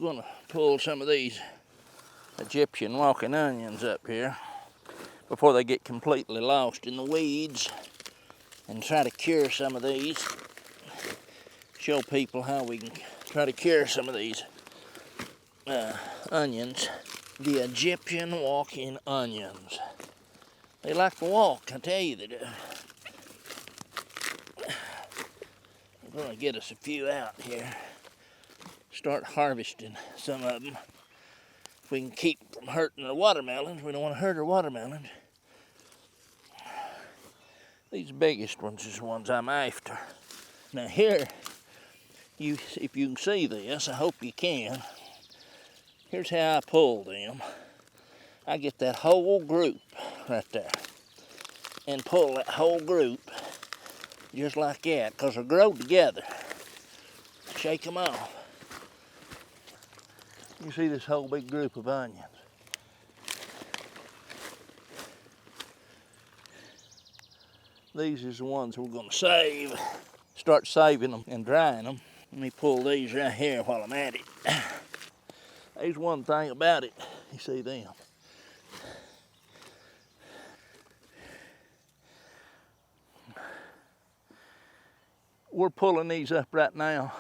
I'm gonna pull some of these Egyptian walking onions up here before they get completely lost in the weeds, and try to cure some of these. Show people how we can try to cure some of these onions. The Egyptian walking onions. They like to walk, I tell you they do. We're gonna get us a few out here. Start harvesting some of them. If we can keep from hurting the watermelons, we don't want to hurt our watermelons. These biggest ones is the ones I'm after. Now here, if you can see this, I hope you can. Here's how I pull them. I get that whole group right there and pull that whole group just like that, because they'll grow together. Shake them off. You see this whole big group of onions. These is the ones we're going to save. Start saving them and drying them. Let me pull these right here while I'm at it. There's one thing about it. You see them. We're pulling these up right now,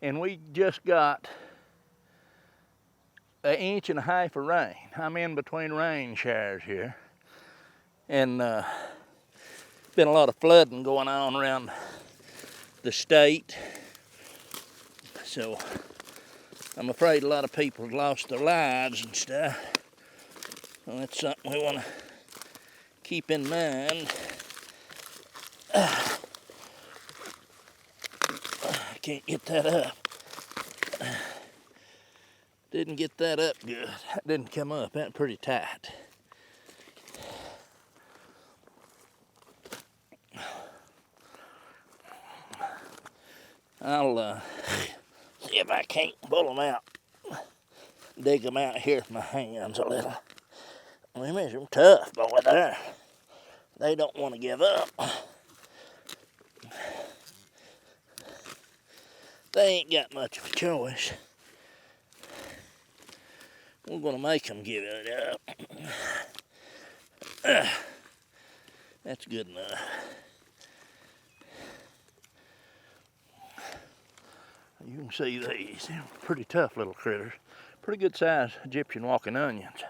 and we just got 1.5 inches of rain. I'm in between rain showers here, and been a lot of flooding going on around the state, so I'm afraid a lot of people have lost their lives and stuff. So that's something we want to keep in mind. I can't get that up. Didn't get that up good. That didn't come up. That's pretty tight. I'll see if I can't pull them out. Dig them out here with my hands a little. Them is some tough boy there. They don't want to give up. They ain't got much of a choice. We're going to make them give it up. That's good enough. You can see these. They're pretty tough little critters. Pretty good size Egyptian walking onions.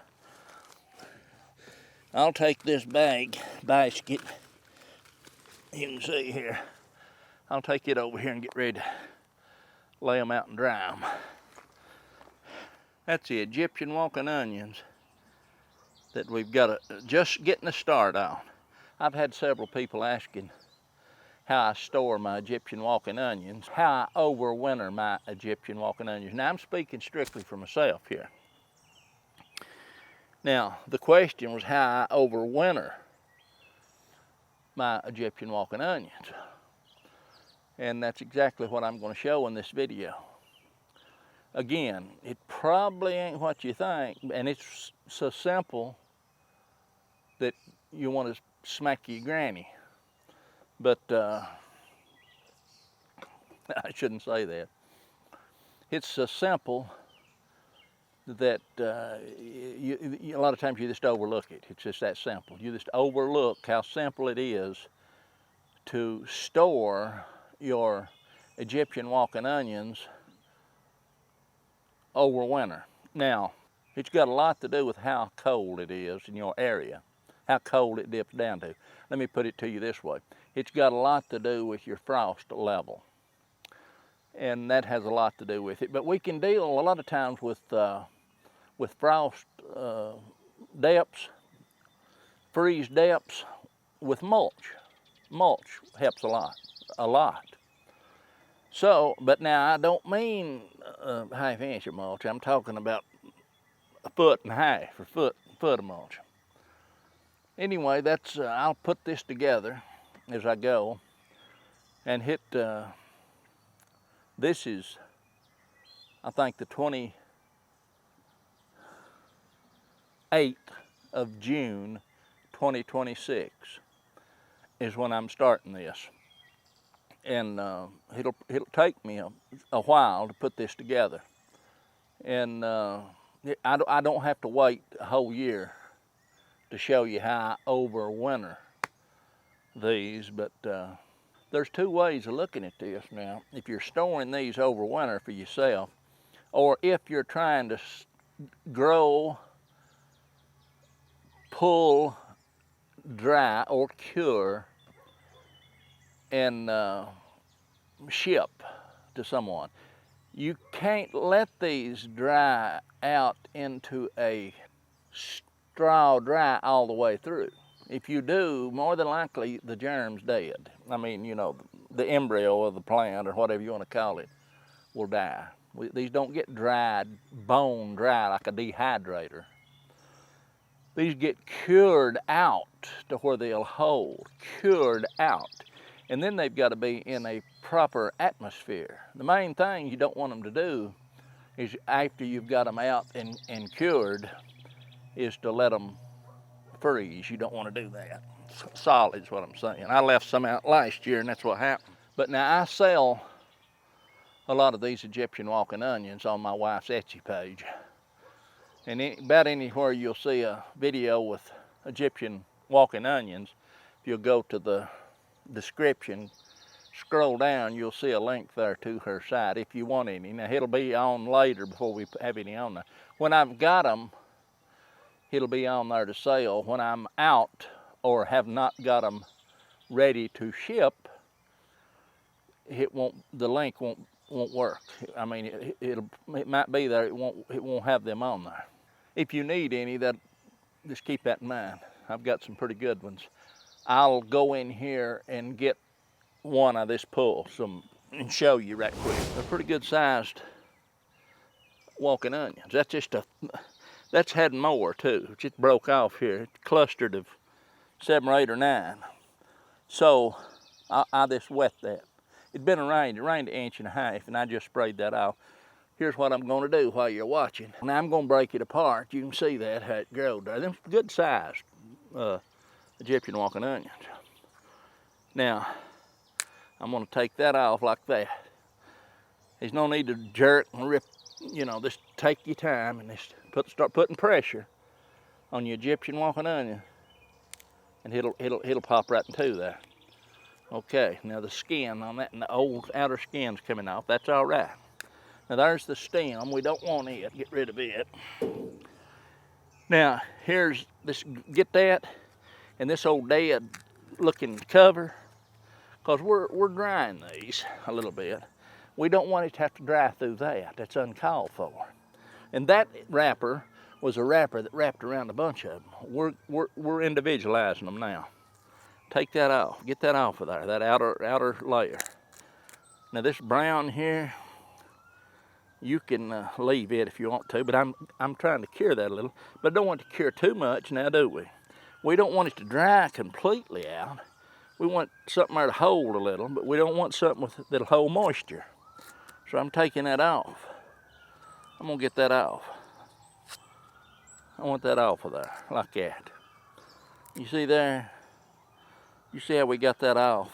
I'll take this basket, you can see here. I'll take it over here and get ready to lay them out and dry them. That's the Egyptian walking onions that we've got just getting a start on. I've had several people asking how I store my Egyptian walking onions, how I overwinter my Egyptian walking onions. Now I'm speaking strictly for myself here. Now the question was how I overwinter my Egyptian walking onions. And that's exactly what I'm going to show in this video. Again, it probably ain't what you think, and it's so simple that you want to smack your granny. But I shouldn't say that. It's so simple that a lot of times you just overlook it. It's just that simple. You just overlook how simple it is to store your Egyptian walking onions over winter. Now, it's got a lot to do with how cold it is in your area, how cold it dips down to. Let me put it to you this way. It's got a lot to do with your frost level, and that has a lot to do with it. But we can deal a lot of times with frost depths, freeze depths with mulch. Mulch helps a lot. So, but now I don't mean a 1/2 inch of mulch. I'm talking about 1.5 foot or foot of mulch. Anyway, that's I'll put this together as I go and hit. This is, I think, the 28th of June, 2026 is when I'm starting this. And it'll take me a while to put this together. And I don't have to wait a whole year to show you how I overwinter these, but there's two ways of looking at this now. If you're storing these overwinter for yourself, or if you're trying to grow, pull, dry, or cure and ship to someone, you can't let these dry out into a straw dry all the way through. If you do, more than likely the germ's dead. I mean, you know, the embryo of the plant, or whatever you want to call it, will die. These don't get dried, bone dry like a dehydrator. These get cured out to where they'll hold, cured out. And then they've got to be in a proper atmosphere. The main thing you don't want them to do is, after you've got them out and cured, is to let them freeze. You don't want to do that. Solid is what I'm saying. I left some out last year and that's what happened. But now I sell a lot of these Egyptian walking onions on my wife's Etsy page. And about anywhere you'll see a video with Egyptian walking onions, if you'll go to the description, scroll down, you'll see a link there to her site if you want any. Now it'll be on later before we have any on there. When I've got them, it'll be on there to sell. When I'm out or have not got them ready to ship, the link won't work. I mean, it might be there, it won't have them on there. If you need any, just keep that in mind. I've got some pretty good ones. I'll go in here and get one of this pull and show you right quick. They're pretty good sized walking onions. That's had more too. It just broke off here. It clustered of 7 or 8 or 9. So I just wet that. It'd been rained. It rained 1.5 inches, and I just sprayed that off. Here's what I'm going to do while you're watching. Now I'm going to break it apart. You can see that how it growed there. Them good sized Egyptian walking onions. Now I'm going to take that off like that. There's no need to jerk and rip. You know, just take your time and just start putting pressure on your Egyptian walking onion, and it'll pop right into there. Okay, now the skin on that, and the old outer skin's coming off. That's all right. Now there's the stem. We don't want it. Get rid of it. Now here's this. Get that, and this old dead looking cover, because we're drying these a little bit. We don't want it to have to dry through that. That's uncalled for. And that wrapper was a wrapper that wrapped around a bunch of them. We're individualizing them now. Take that off. Get that off of there, that outer layer. Now this brown here, you can leave it if you want to, but I'm trying to cure that a little. But I don't want it to cure too much now, do we? We don't want it to dry completely out. We want something there to hold a little, but we don't want something that'll hold moisture. So I'm taking that off. I'm gonna get that off. I want that off of there, like that. You see there? You see how we got that off?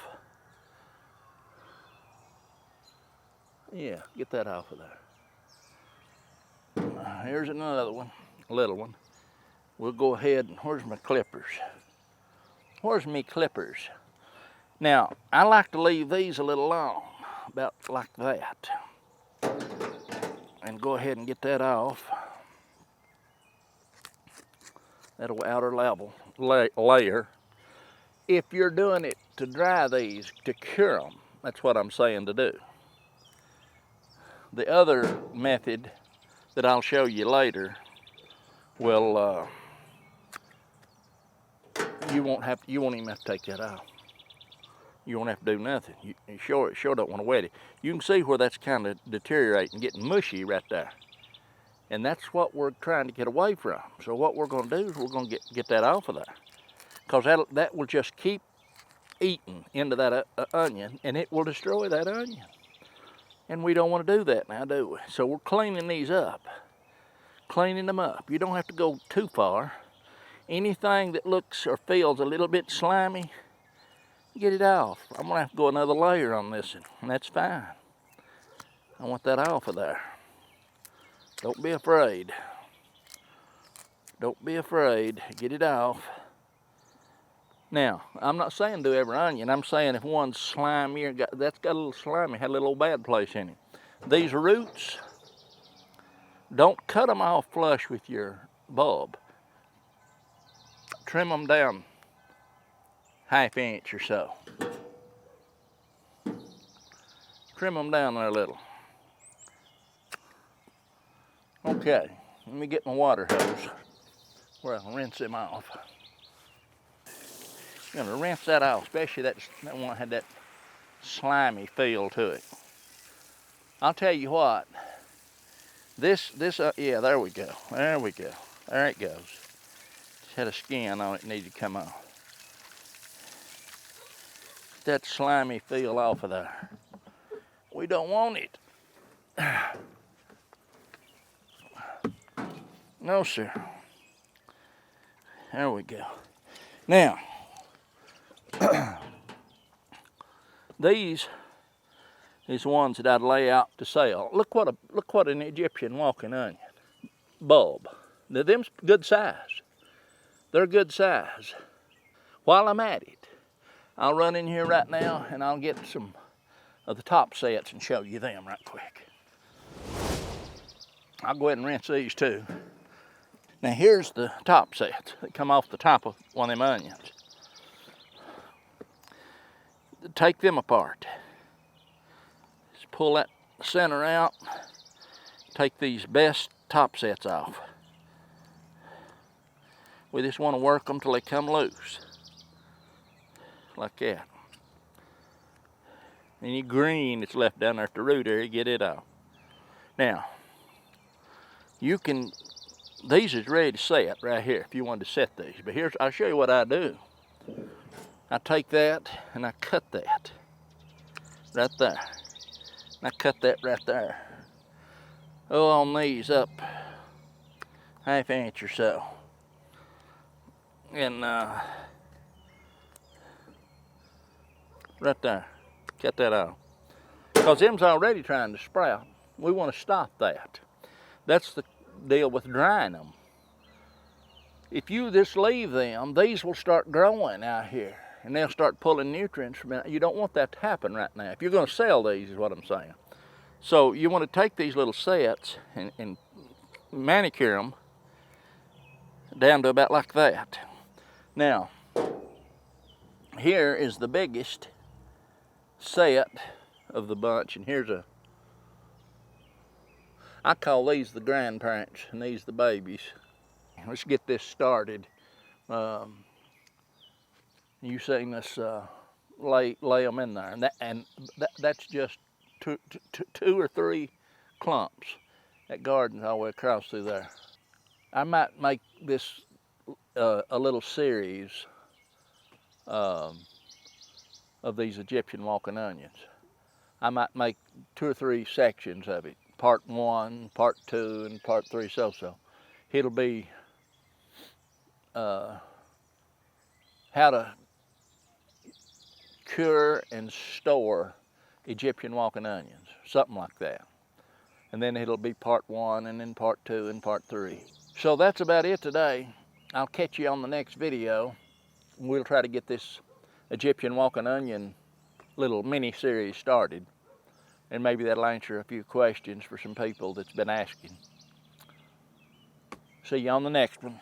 Yeah, get that off of there. Here's another one, a little one. We'll go ahead and, where's my clippers? Where's me clippers? Now, I like to leave these a little long, about like that. And go ahead and get that off. That outer layer. If you're doing it to dry these, to cure them, that's what I'm saying to do. The other method that I'll show you later will, you won't even have to take that out. You won't have to do nothing. You sure don't want to wet it. You can see where that's kind of deteriorating, getting mushy right there. And that's what we're trying to get away from. So what we're going to do is we're going to get that off of there. Because that will just keep eating into that onion, and it will destroy that onion. And we don't want to do that now, do we? So we're cleaning these up. Cleaning them up. You don't have to go too far. Anything that looks or feels a little bit slimy, get it off. I'm gonna have to go another layer on this one, and that's fine. I want that off of there. Don't be afraid. Don't be afraid. Get it off. Now, I'm not saying do every onion. I'm saying if one's slimy or that's got a little slimy, had a little bad place in it. These roots, don't cut them off flush with your bulb. Trim them down ½ inch or so. Trim them down there a little. Okay, let me get my water hose where I'll rinse them off. I'm gonna rinse that off, especially that one had that slimy feel to it. I'll tell you what, yeah, there we go, there we go, there it goes. Just had a skin on it, needed to come off. That slimy feel off of there. We don't want it. No, sir. There we go. Now, these is ones that I'd lay out to sell. Look what an Egyptian walking onion bulb. Now, them's good size. They're good size. While I'm at it, I'll run in here right now and I'll get some of the top sets and show you them right quick. I'll go ahead and rinse these too. Now here's the top sets that come off the top of one of them onions. Take them apart. Just pull that center out. Take these best top sets off. We just want to work them till they come loose. Like that. Any green that's left down there at the root area, get it out. Now, you can, these is ready to set right here if you wanted to set these. But here's, I'll show you what I do. I take that and I cut that right there. And I cut that right there. Oh, on these up ½ inch or so. And right there, cut that out. Because them's already trying to sprout. We want to stop that. That's the deal with drying them. If you just leave them, these will start growing out here and they'll start pulling nutrients from it. You don't want that to happen right now. If you're going to sell these, is what I'm saying. So you want to take these little sets and manicure them down to about like that. Now, here is the biggest set of the bunch, and here's I call these the grandparents and these the babies. Let's get this started. You seen us lay them in there, and that's just two or three clumps. That garden's all the way across through there. I might make this a little series of these Egyptian walking onions. I might make 2 or 3 sections of it. Part 1, part 2, and part 3, so. It'll be how to cure and store Egyptian walking onions, something like that. And then it'll be part 1, and then part 2, and part 3. So that's about it today. I'll catch you on the next video. We'll try to get this Egyptian walking onion little mini series started. And maybe that'll answer a few questions for some people that's been asking. See you on the next one.